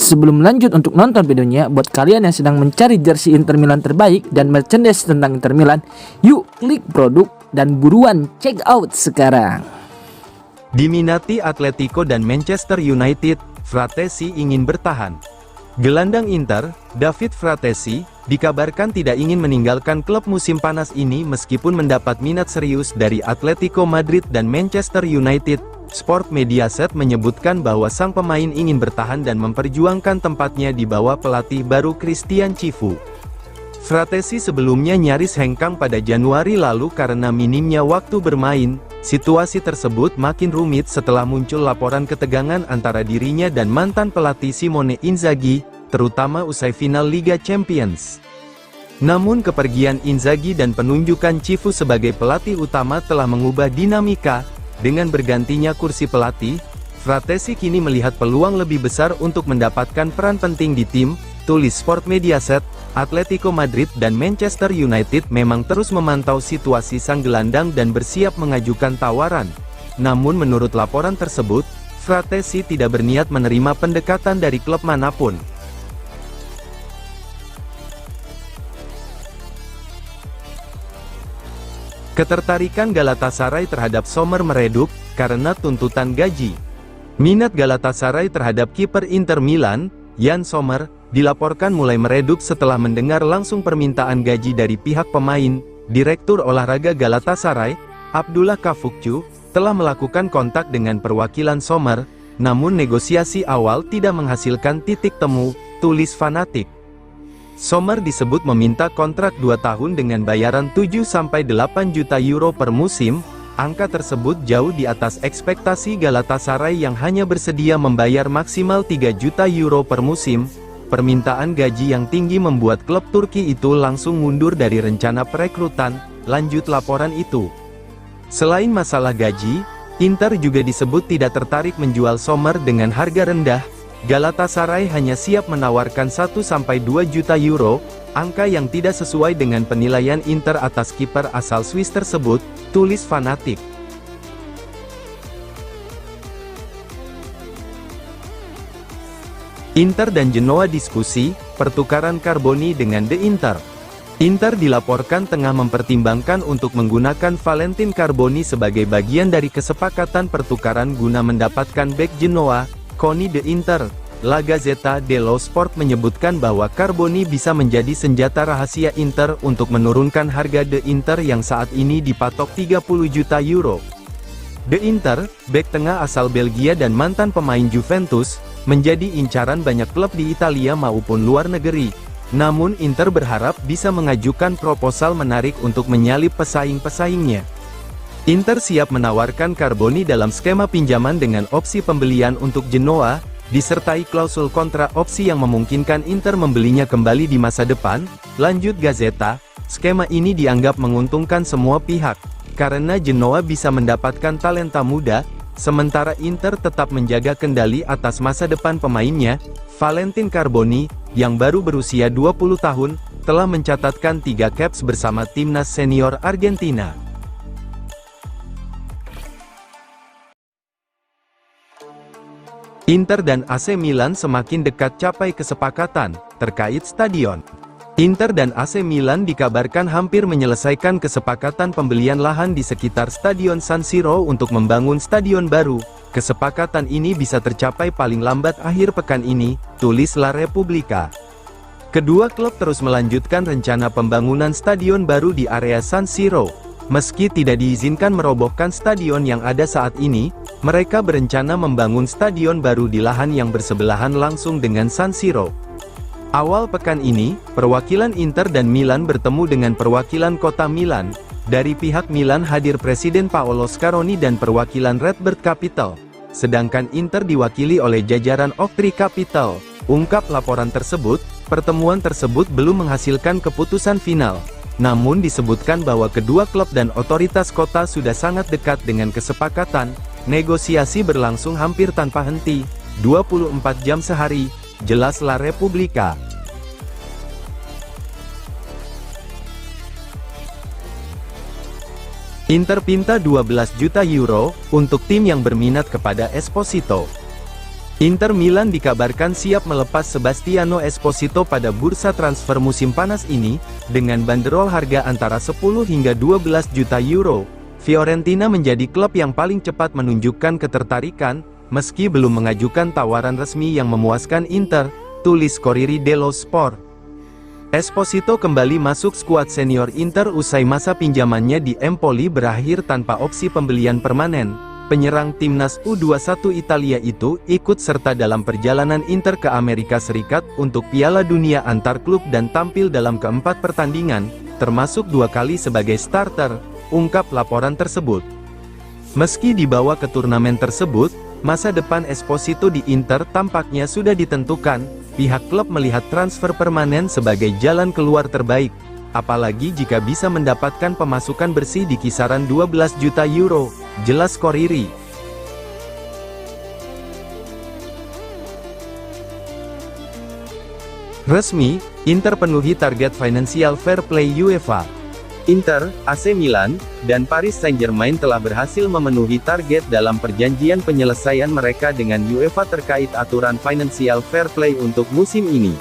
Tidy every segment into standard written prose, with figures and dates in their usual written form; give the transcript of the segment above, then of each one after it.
Sebelum lanjut untuk nonton videonya, buat kalian yang sedang mencari jersey Inter Milan terbaik dan merchandise tentang Inter Milan, yuk klik produk dan buruan check out sekarang. Diminati Atletico dan Manchester United, Fratesi ingin bertahan. Gelandang Inter, David Fratesi, dikabarkan tidak ingin meninggalkan klub musim panas ini meskipun mendapat minat serius dari Atletico Madrid dan Manchester United. Sport Mediaset menyebutkan bahwa sang pemain ingin bertahan dan memperjuangkan tempatnya di bawah pelatih baru Christian Cifu. Fratesi sebelumnya nyaris hengkang pada Januari lalu karena minimnya waktu bermain. Situasi tersebut makin rumit setelah muncul laporan ketegangan antara dirinya dan mantan pelatih Simone Inzaghi, terutama usai final Liga Champions. Namun kepergian Inzaghi dan penunjukan Cifu sebagai pelatih utama telah mengubah dinamika. Dengan bergantinya kursi pelatih, Fratesi kini melihat peluang lebih besar untuk mendapatkan peran penting di tim, tulis Sport Mediaset. Atletico Madrid dan Manchester United memang terus memantau situasi sang gelandang dan bersiap mengajukan tawaran. Namun menurut laporan tersebut, Fratesi tidak berniat menerima pendekatan dari klub manapun. Ketertarikan Galatasaray terhadap Sommer meredup, karena tuntutan gaji. Minat Galatasaray terhadap kiper Inter Milan, Yann Sommer, dilaporkan mulai meredup setelah mendengar langsung permintaan gaji dari pihak pemain. Direktur olahraga Galatasaray, Abdullah Kafukcu, telah melakukan kontak dengan perwakilan Sommer, namun negosiasi awal tidak menghasilkan titik temu, tulis Fanatik. Sommer disebut meminta kontrak 2 tahun dengan bayaran 7-8 juta euro per musim. Angka tersebut jauh di atas ekspektasi Galatasaray yang hanya bersedia membayar maksimal 3 juta euro per musim. Permintaan gaji yang tinggi membuat klub Turki itu langsung mundur dari rencana perekrutan, lanjut laporan itu. Selain masalah gaji, Inter juga disebut tidak tertarik menjual Sommer dengan harga rendah. Galatasaray hanya siap menawarkan 1-2 juta euro, angka yang tidak sesuai dengan penilaian Inter atas kiper asal Swiss tersebut, tulis Fanatik. Inter dan Genoa diskusi, pertukaran Carboni dengan The Inter. Inter dilaporkan tengah mempertimbangkan untuk menggunakan Valentin Carboni sebagai bagian dari kesepakatan pertukaran guna mendapatkan bek Genoa, Koni The Inter. La Gazzetta dello Sport menyebutkan bahwa Carboni bisa menjadi senjata rahasia Inter untuk menurunkan harga The Inter yang saat ini dipatok 30 juta euro. The Inter, bek tengah asal Belgia dan mantan pemain Juventus, menjadi incaran banyak klub di Italia maupun luar negeri. Namun Inter berharap bisa mengajukan proposal menarik untuk menyalip pesaing-pesaingnya. Inter siap menawarkan Carboni dalam skema pinjaman dengan opsi pembelian untuk Genoa, disertai klausul kontra opsi yang memungkinkan Inter membelinya kembali di masa depan, lanjut Gazzetta. Skema ini dianggap menguntungkan semua pihak, karena Genoa bisa mendapatkan talenta muda, sementara Inter tetap menjaga kendali atas masa depan pemainnya. Valentin Carboni, yang baru berusia 20 tahun, telah mencatatkan 3 caps bersama timnas senior Argentina. Inter dan AC Milan semakin dekat capai kesepakatan terkait stadion. Inter dan AC Milan dikabarkan hampir menyelesaikan kesepakatan pembelian lahan di sekitar Stadion San Siro untuk membangun stadion baru. Kesepakatan ini bisa tercapai paling lambat akhir pekan ini, tulis La Repubblica. Kedua klub terus melanjutkan rencana pembangunan stadion baru di area San Siro. Meski tidak diizinkan merobohkan stadion yang ada saat ini, mereka berencana membangun stadion baru di lahan yang bersebelahan langsung dengan San Siro. Awal pekan ini, perwakilan Inter dan Milan bertemu dengan perwakilan kota Milan. Dari pihak Milan hadir Presiden Paolo Scaroni dan perwakilan Redbird Capital. Sedangkan Inter diwakili oleh jajaran Oaktree Capital. Ungkap laporan tersebut, pertemuan tersebut belum menghasilkan keputusan final. Namun disebutkan bahwa kedua klub dan otoritas kota sudah sangat dekat dengan kesepakatan. Negosiasi berlangsung hampir tanpa henti, 24 jam sehari, jelas La Repubblica. Inter pinta 12 juta euro untuk tim yang berminat kepada Esposito. Inter Milan dikabarkan siap melepas Sebastiano Esposito pada bursa transfer musim panas ini, dengan banderol harga antara 10 hingga 12 juta euro. Fiorentina menjadi klub yang paling cepat menunjukkan ketertarikan, meski belum mengajukan tawaran resmi yang memuaskan Inter, tulis Corriere dello Sport. Esposito kembali masuk skuad senior Inter usai masa pinjamannya di Empoli berakhir tanpa opsi pembelian permanen. Penyerang timnas U21 Italia itu ikut serta dalam perjalanan Inter ke Amerika Serikat untuk Piala Dunia antar klub dan tampil dalam keempat pertandingan, termasuk 2 kali sebagai starter, ungkap laporan tersebut. Meski dibawa ke turnamen tersebut, masa depan Esposito di Inter tampaknya sudah ditentukan. Pihak klub melihat transfer permanen sebagai jalan keluar terbaik, apalagi jika bisa mendapatkan pemasukan bersih di kisaran 12 juta euro, jelas Corriere. Resmi, Inter penuhi target Financial Fair Play UEFA. Inter, AC Milan, dan Paris Saint-Germain telah berhasil memenuhi target dalam perjanjian penyelesaian mereka dengan UEFA terkait aturan Financial Fair Play untuk musim ini.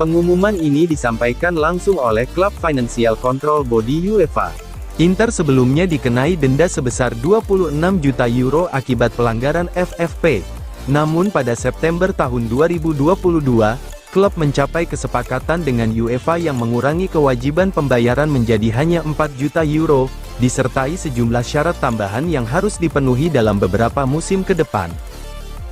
Pengumuman ini disampaikan langsung oleh klub Financial Control Body UEFA. Inter sebelumnya dikenai denda sebesar 26 juta euro akibat pelanggaran FFP. Namun pada September tahun 2022, klub mencapai kesepakatan dengan UEFA yang mengurangi kewajiban pembayaran menjadi hanya 4 juta euro, disertai sejumlah syarat tambahan yang harus dipenuhi dalam beberapa musim ke depan.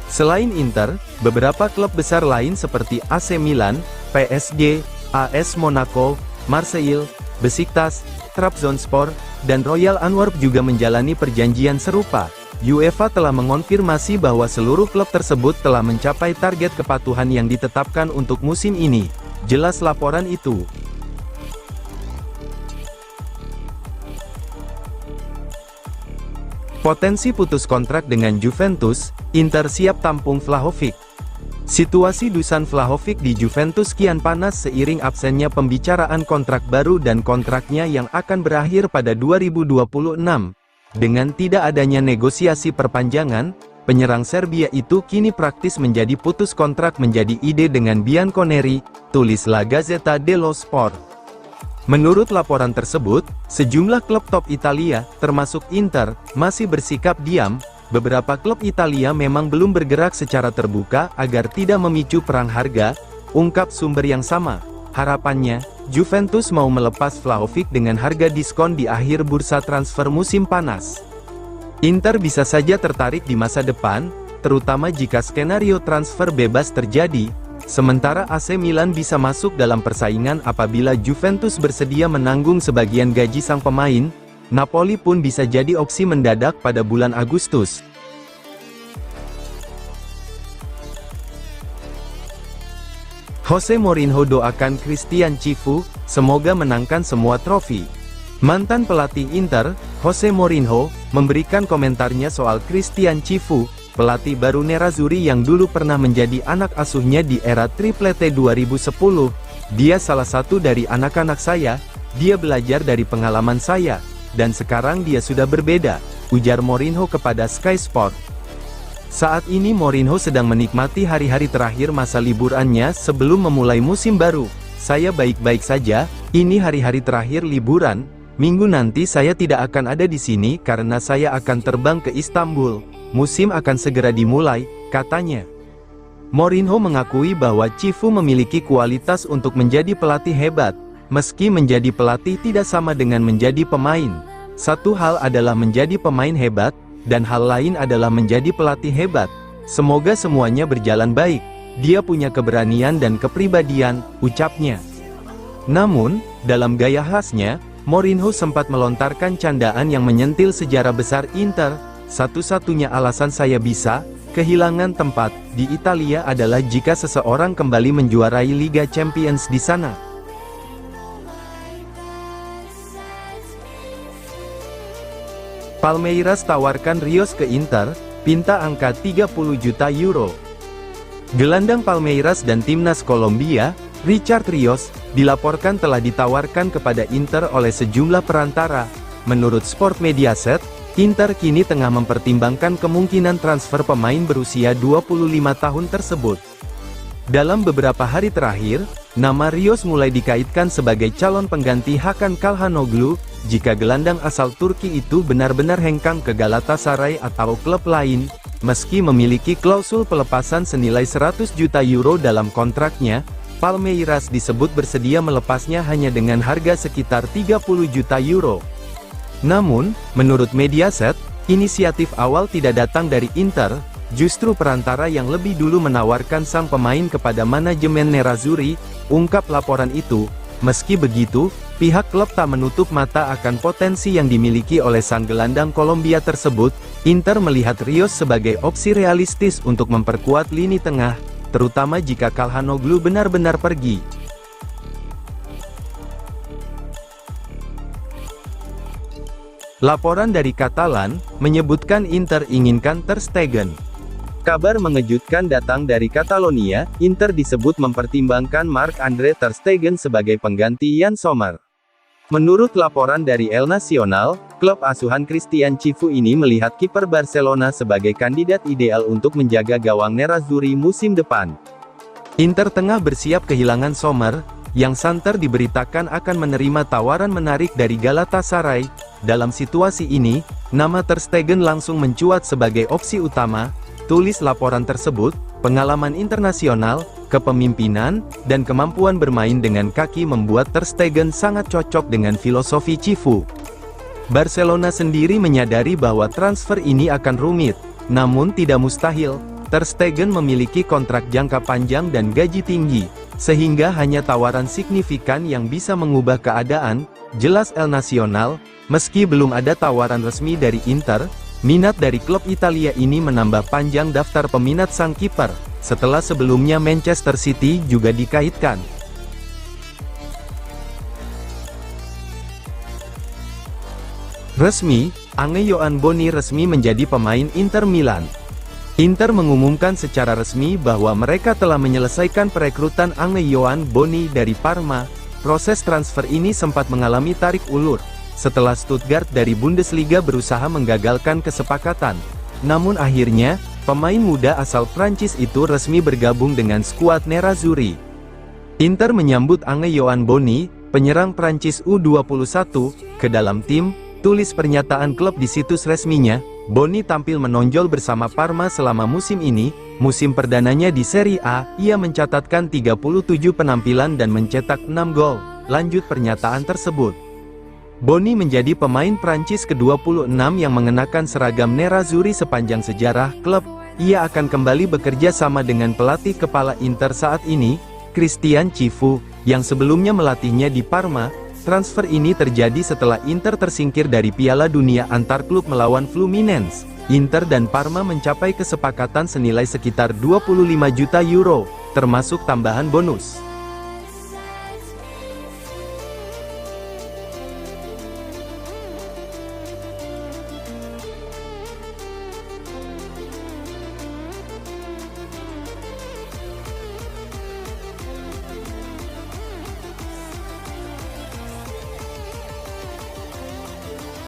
Selain Inter, beberapa klub besar lain seperti AC Milan, PSG, AS Monaco, Marseille, Besiktas, Trabzonspor, dan Royal Antwerp juga menjalani perjanjian serupa. UEFA telah mengonfirmasi bahwa seluruh klub tersebut telah mencapai target kepatuhan yang ditetapkan untuk musim ini, jelas laporan itu. Potensi putus kontrak dengan Juventus, Inter siap tampung Vlahovic. Situasi Dusan Vlahovic di Juventus kian panas seiring absennya pembicaraan kontrak baru dan kontraknya yang akan berakhir pada 2026. Dengan tidak adanya negosiasi perpanjangan, penyerang Serbia itu kini praktis menjadi putus kontrak menjadi ide dengan Bianconeri, tulis La Gazzetta dello Sport. Menurut laporan tersebut, sejumlah klub top Italia, termasuk Inter, masih bersikap diam. Beberapa klub Italia memang belum bergerak secara terbuka agar tidak memicu perang harga, ungkap sumber yang sama. Harapannya, Juventus mau melepas Vlahovic dengan harga diskon di akhir bursa transfer musim panas. Inter bisa saja tertarik di masa depan, terutama jika skenario transfer bebas terjadi, sementara AC Milan bisa masuk dalam persaingan apabila Juventus bersedia menanggung sebagian gaji sang pemain. Napoli pun bisa jadi opsi mendadak pada bulan Agustus. Jose Mourinho doakan Christian Cifu, semoga menangkan semua trofi. Mantan pelatih Inter, Jose Mourinho, memberikan komentarnya soal Christian Cifu, pelatih baru Nerazzurri yang dulu pernah menjadi anak asuhnya di era Triplete 2010. Dia salah satu dari anak-anak saya, dia belajar dari pengalaman saya, dan sekarang dia sudah berbeda, ujar Mourinho kepada Sky Sport. Saat ini Mourinho sedang menikmati hari-hari terakhir masa liburannya sebelum memulai musim baru. Saya baik-baik saja, ini hari-hari terakhir liburan, minggu nanti saya tidak akan ada di sini karena saya akan terbang ke Istanbul. Musim akan segera dimulai, katanya. Mourinho mengakui bahwa Cifu memiliki kualitas untuk menjadi pelatih hebat. Meski menjadi pelatih tidak sama dengan menjadi pemain. Satu hal adalah menjadi pemain hebat, dan hal lain adalah menjadi pelatih hebat. Semoga semuanya berjalan baik. Dia punya keberanian dan kepribadian, ucapnya. Namun, dalam gaya khasnya, Mourinho sempat melontarkan candaan yang menyentil sejarah besar Inter. Satu-satunya alasan saya bisa kehilangan tempat di Italia adalah jika seseorang kembali menjuarai Liga Champions di sana. Palmeiras tawarkan Rios ke Inter, pinta angka 30 juta euro. Gelandang Palmeiras dan timnas Kolombia, Richard Rios, dilaporkan telah ditawarkan kepada Inter oleh sejumlah perantara. Menurut Sport Mediaset, Inter kini tengah mempertimbangkan kemungkinan transfer pemain berusia 25 tahun tersebut. Dalam beberapa hari terakhir, nama Rios mulai dikaitkan sebagai calon pengganti Hakan Calhanoglu, jika gelandang asal Turki itu benar-benar hengkang ke Galatasaray atau klub lain, meski memiliki klausul pelepasan senilai 100 juta euro dalam kontraknya. Palmeiras disebut bersedia melepasnya hanya dengan harga sekitar 30 juta euro. Namun, menurut Mediaset, inisiatif awal tidak datang dari Inter, justru perantara yang lebih dulu menawarkan sang pemain kepada manajemen Nerazzurri, ungkap laporan itu. Meski begitu, pihak klub tak menutup mata akan potensi yang dimiliki oleh sang gelandang Kolombia tersebut. Inter melihat Rios sebagai opsi realistis untuk memperkuat lini tengah, terutama jika Calhanoglu benar-benar pergi. Laporan dari Catalan menyebutkan Inter inginkan Ter Stegen. Kabar mengejutkan datang dari Catalonia. Inter disebut mempertimbangkan Marc-Andre Ter Stegen sebagai pengganti Yann Sommer. Menurut laporan dari El Nacional, klub asuhan Christian Chifu ini melihat kiper Barcelona sebagai kandidat ideal untuk menjaga gawang Nerazzurri musim depan. Inter tengah bersiap kehilangan Sommer, yang santer diberitakan akan menerima tawaran menarik dari Galatasaray. Dalam situasi ini, nama Ter Stegen langsung mencuat sebagai opsi utama. Tulis laporan tersebut, pengalaman internasional, kepemimpinan, dan kemampuan bermain dengan kaki membuat Ter Stegen sangat cocok dengan filosofi Chifu. Barcelona sendiri menyadari bahwa transfer ini akan rumit, namun tidak mustahil. Ter Stegen memiliki kontrak jangka panjang dan gaji tinggi, sehingga hanya tawaran signifikan yang bisa mengubah keadaan, jelas El Nacional. Meski belum ada tawaran resmi dari Inter, minat dari klub Italia ini menambah panjang daftar peminat sang kiper, setelah sebelumnya Manchester City juga dikaitkan. Resmi, Ange Yohan Boni resmi menjadi pemain Inter Milan. Inter mengumumkan secara resmi bahwa mereka telah menyelesaikan perekrutan Ange Yohan Boni dari Parma. Proses transfer ini sempat mengalami tarik ulur, setelah Stuttgart dari Bundesliga berusaha menggagalkan kesepakatan. Namun akhirnya, pemain muda asal Prancis itu resmi bergabung dengan skuad Nerazzurri. Inter menyambut Ange Yohan Boni, penyerang Prancis U21, ke dalam tim. Tulis pernyataan klub di situs resminya. Boni tampil menonjol bersama Parma selama musim ini. Musim perdananya di Serie A, ia mencatatkan 37 penampilan dan mencetak 6 gol. Lanjut pernyataan tersebut. Boni menjadi pemain Prancis ke-26 yang mengenakan seragam Nerazzurri sepanjang sejarah klub. Ia akan kembali bekerja sama dengan pelatih kepala Inter saat ini, Christian Chifu, yang sebelumnya melatihnya di Parma. Transfer ini terjadi setelah Inter tersingkir dari Piala Dunia antar klub melawan Fluminense. Inter dan Parma mencapai kesepakatan senilai sekitar 25 juta euro, termasuk tambahan bonus.